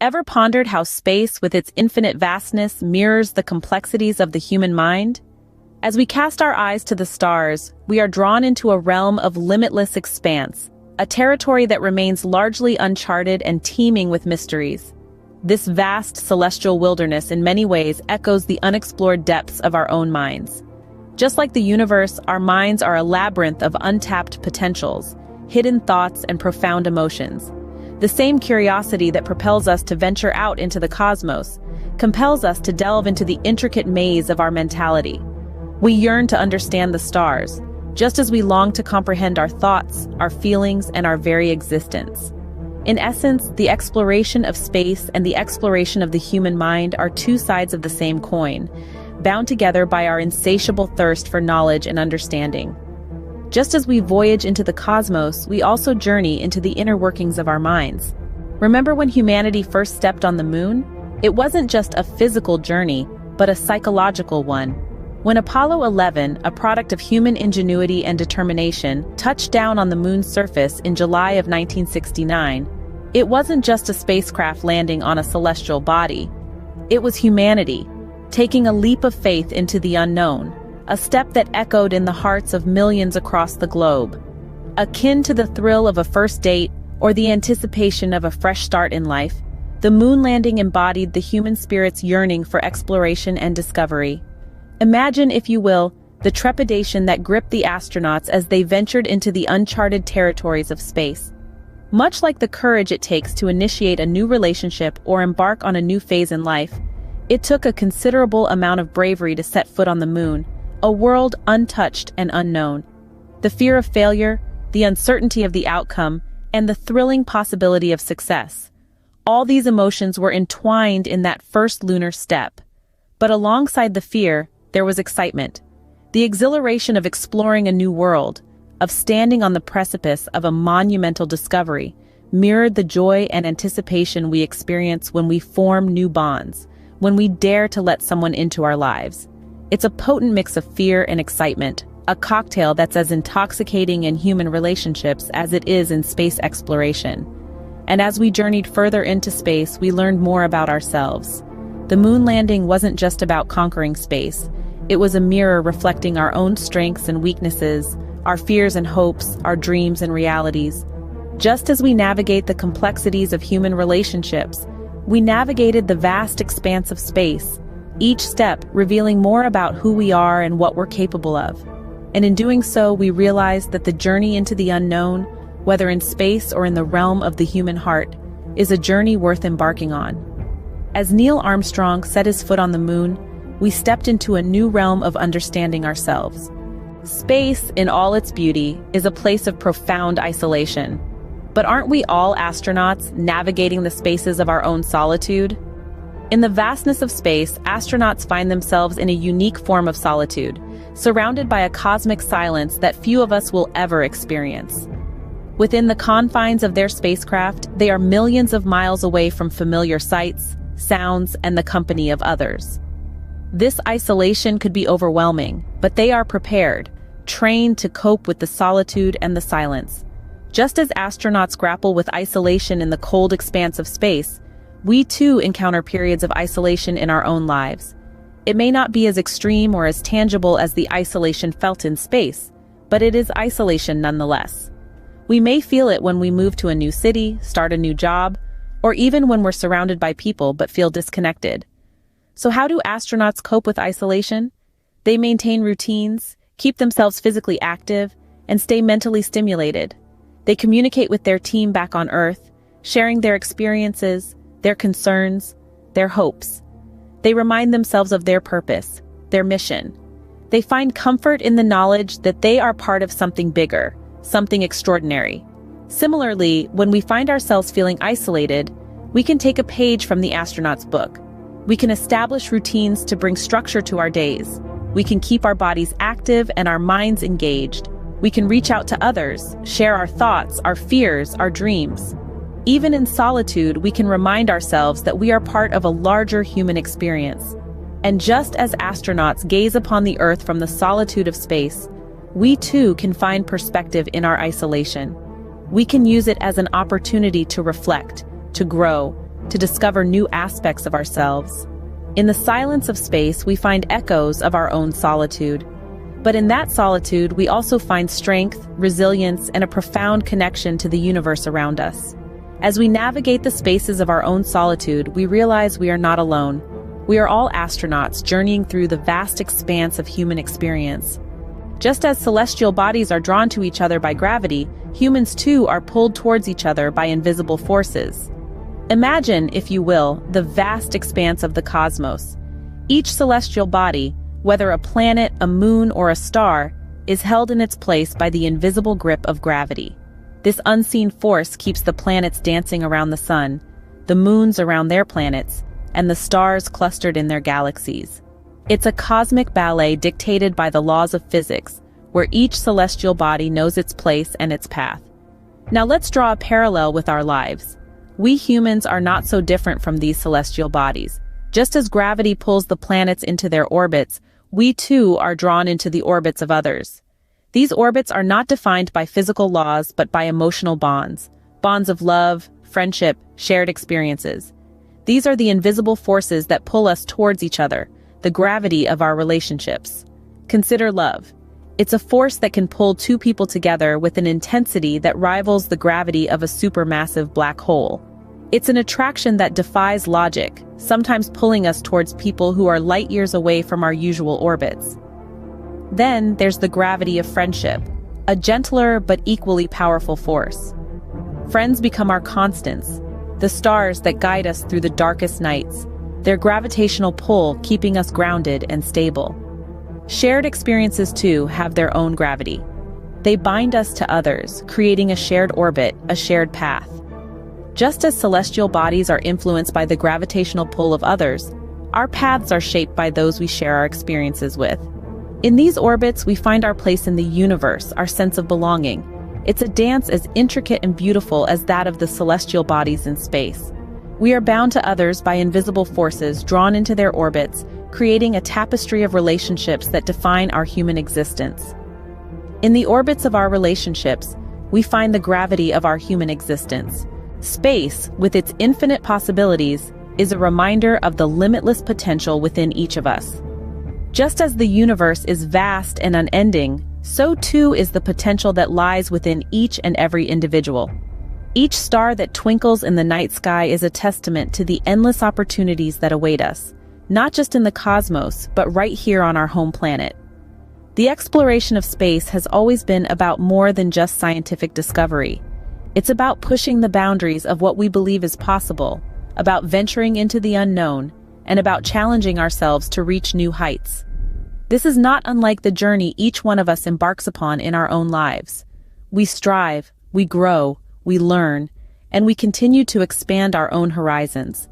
Ever pondered how space, with its infinite vastness, mirrors the complexities of the human mind? As we cast our eyes to the stars, we are drawn into a realm of limitless expanse, a territory that remains largely uncharted and teeming with mysteries. This vast celestial wilderness in many ways echoes the unexplored depths of our own minds. Just like the universe, our minds are a labyrinth of untapped potentials, hidden thoughts, and profound emotions. The same curiosity that propels us to venture out into the cosmos compels us to delve into the intricate maze of our mentality. We yearn to understand the stars, just as we long to comprehend our thoughts, our feelings, and our very existence. In essence, the exploration of space and the exploration of the human mind are two sides of the same coin, bound together by our insatiable thirst for knowledge and understanding. Just as we voyage into the cosmos, we also journey into the inner workings of our minds. Remember when humanity first stepped on the moon? It wasn't just a physical journey, but a psychological one. When Apollo 11, a product of human ingenuity and determination, touched down on the moon's surface in July of 1969, it wasn't just a spacecraft landing on a celestial body. It was humanity, taking a leap of faith into the unknown, a step that echoed in the hearts of millions across the globe. Akin to the thrill of a first date or the anticipation of a fresh start in life, the moon landing embodied the human spirit's yearning for exploration and discovery. Imagine, if you will, the trepidation that gripped the astronauts as they ventured into the uncharted territories of space. Much like the courage it takes to initiate a new relationship or embark on a new phase in life, it took a considerable amount of bravery to set foot on the moon, a world untouched and unknown. The fear of failure, the uncertainty of the outcome, and the thrilling possibility of success. All these emotions were entwined in that first lunar step. But alongside the fear, there was excitement. The exhilaration of exploring a new world, of standing on the precipice of a monumental discovery, mirrored the joy and anticipation we experience when we form new bonds, when we dare to let someone into our lives. It's a potent mix of fear and excitement, a cocktail that's as intoxicating in human relationships as it is in space exploration. And as we journeyed further into space, we learned more about ourselves. The moon landing wasn't just about conquering space. It was a mirror reflecting our own strengths and weaknesses, our fears and hopes, our dreams and realities. Just as we navigate the complexities of human relationships, we navigated the vast expanse of space, each step revealing more about who we are and what we're capable of. And in doing so, we realized that the journey into the unknown, whether in space or in the realm of the human heart, is a journey worth embarking on. As Neil Armstrong set his foot on the moon, we stepped into a new realm of understanding ourselves. Space, in all its beauty, is a place of profound isolation. But aren't we all astronauts navigating the spaces of our own solitude? In the vastness of space, astronauts find themselves in a unique form of solitude, surrounded by a cosmic silence that few of us will ever experience. Within the confines of their spacecraft, they are millions of miles away from familiar sights, sounds, and the company of others. This isolation could be overwhelming, but they are prepared, trained to cope with the solitude and the silence. Just as astronauts grapple with isolation in the cold expanse of space, we too encounter periods of isolation in our own lives. It may not be as extreme or as tangible as the isolation felt in space, but it is isolation nonetheless. We may feel it when we move to a new city, start a new job, or even when we're surrounded by people but feel disconnected. So how do astronauts cope with isolation? They maintain routines, keep themselves physically active, and stay mentally stimulated. They communicate with their team back on Earth, sharing their experiences, their concerns, their hopes. They remind themselves of their purpose, their mission. They find comfort in the knowledge that they are part of something bigger, something extraordinary. Similarly, when we find ourselves feeling isolated, we can take a page from the astronaut's book. We can establish routines to bring structure to our days. We can keep our bodies active and our minds engaged. We can reach out to others, share our thoughts, our fears, our dreams. Even in solitude, we can remind ourselves that we are part of a larger human experience. And just as astronauts gaze upon the Earth from the solitude of space, we too can find perspective in our isolation. We can use it as an opportunity to reflect, to grow, to discover new aspects of ourselves. In the silence of space, we find echoes of our own solitude. But in that solitude, we also find strength, resilience, and a profound connection to the universe around us. As we navigate the spaces of our own solitude, we realize we are not alone. We are all astronauts journeying through the vast expanse of human experience. Just as celestial bodies are drawn to each other by gravity, humans too are pulled towards each other by invisible forces. Imagine, if you will, the vast expanse of the cosmos. Each celestial body, whether a planet, a moon, or a star, is held in its place by the invisible grip of gravity. This unseen force keeps the planets dancing around the sun, the moons around their planets, and the stars clustered in their galaxies. It's a cosmic ballet dictated by the laws of physics, where each celestial body knows its place and its path. Now let's draw a parallel with our lives. We humans are not so different from these celestial bodies. Just as gravity pulls the planets into their orbits, we too are drawn into the orbits of others. These orbits are not defined by physical laws but by emotional bonds, bonds of love, friendship, shared experiences. These are the invisible forces that pull us towards each other, the gravity of our relationships. Consider love. It's a force that can pull two people together with an intensity that rivals the gravity of a supermassive black hole. It's an attraction that defies logic, sometimes pulling us towards people who are light years away from our usual orbits. Then there's the gravity of friendship, a gentler but equally powerful force. Friends become our constants, the stars that guide us through the darkest nights, their gravitational pull keeping us grounded and stable. Shared experiences too have their own gravity. They bind us to others, creating a shared orbit, a shared path. Just as celestial bodies are influenced by the gravitational pull of others, our paths are shaped by those we share our experiences with. In these orbits, we find our place in the universe, our sense of belonging. It's a dance as intricate and beautiful as that of the celestial bodies in space. We are bound to others by invisible forces drawn into their orbits, creating a tapestry of relationships that define our human existence. In the orbits of our relationships, we find the gravity of our human existence. Space, with its infinite possibilities, is a reminder of the limitless potential within each of us. Just as the universe is vast and unending, so too is the potential that lies within each and every individual. Each star that twinkles in the night sky is a testament to the endless opportunities that await us, not just in the cosmos, but right here on our home planet. The exploration of space has always been about more than just scientific discovery. It's about pushing the boundaries of what we believe is possible, about venturing into the unknown, and about challenging ourselves to reach new heights. This is not unlike the journey each one of us embarks upon in our own lives. We strive, we grow, we learn, and we continue to expand our own horizons.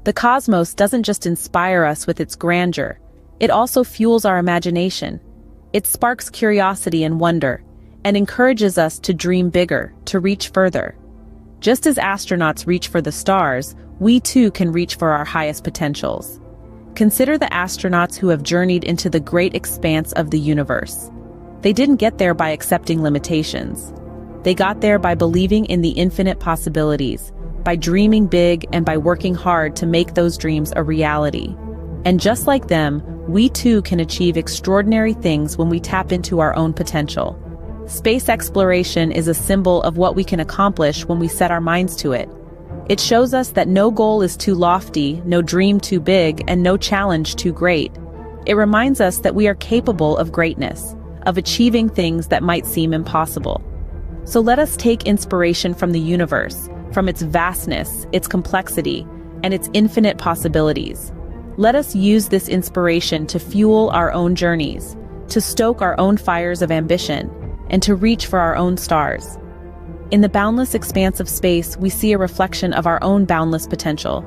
The cosmos doesn't just inspire us with its grandeur, it also fuels our imagination. It sparks curiosity and wonder, and encourages us to dream bigger, to reach further. Just as astronauts reach for the stars, we too can reach for our highest potentials. Consider the astronauts who have journeyed into the great expanse of the universe. They didn't get there by accepting limitations. They got there by believing in the infinite possibilities, by dreaming big and by working hard to make those dreams a reality. And just like them, we too can achieve extraordinary things when we tap into our own potential. Space exploration is a symbol of what we can accomplish when we set our minds to it. It shows us that no goal is too lofty, no dream too big, and no challenge too great. It reminds us that we are capable of greatness, of achieving things that might seem impossible. So let us take inspiration from the universe, from its vastness, its complexity, and its infinite possibilities. Let us use this inspiration to fuel our own journeys, to stoke our own fires of ambition, and to reach for our own stars. In the boundless expanse of space, we see a reflection of our own boundless potential.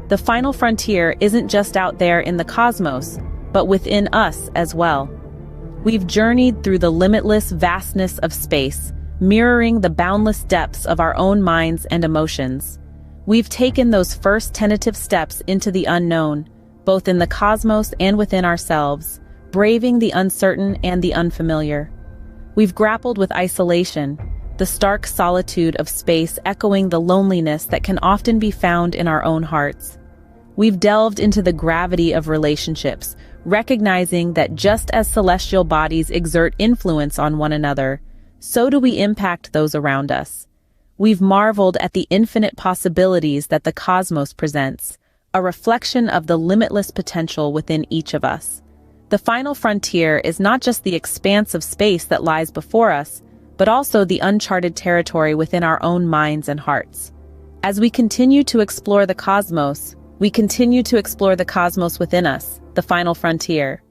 The final frontier isn't just out there in the cosmos, but within us as well. We've journeyed through the limitless vastness of space, mirroring the boundless depths of our own minds and emotions. We've taken those first tentative steps into the unknown, both in the cosmos and within ourselves, braving the uncertain and the unfamiliar. We've grappled with isolation, the stark solitude of space echoing the loneliness that can often be found in our own hearts. We've delved into the gravity of relationships, recognizing that just as celestial bodies exert influence on one another, so do we impact those around us. We've marveled at the infinite possibilities that the cosmos presents, a reflection of the limitless potential within each of us. The final frontier is not just the expanse of space that lies before us, but also the uncharted territory within our own minds and hearts. As we continue to explore the cosmos, we continue to explore the cosmos within us, the final frontier.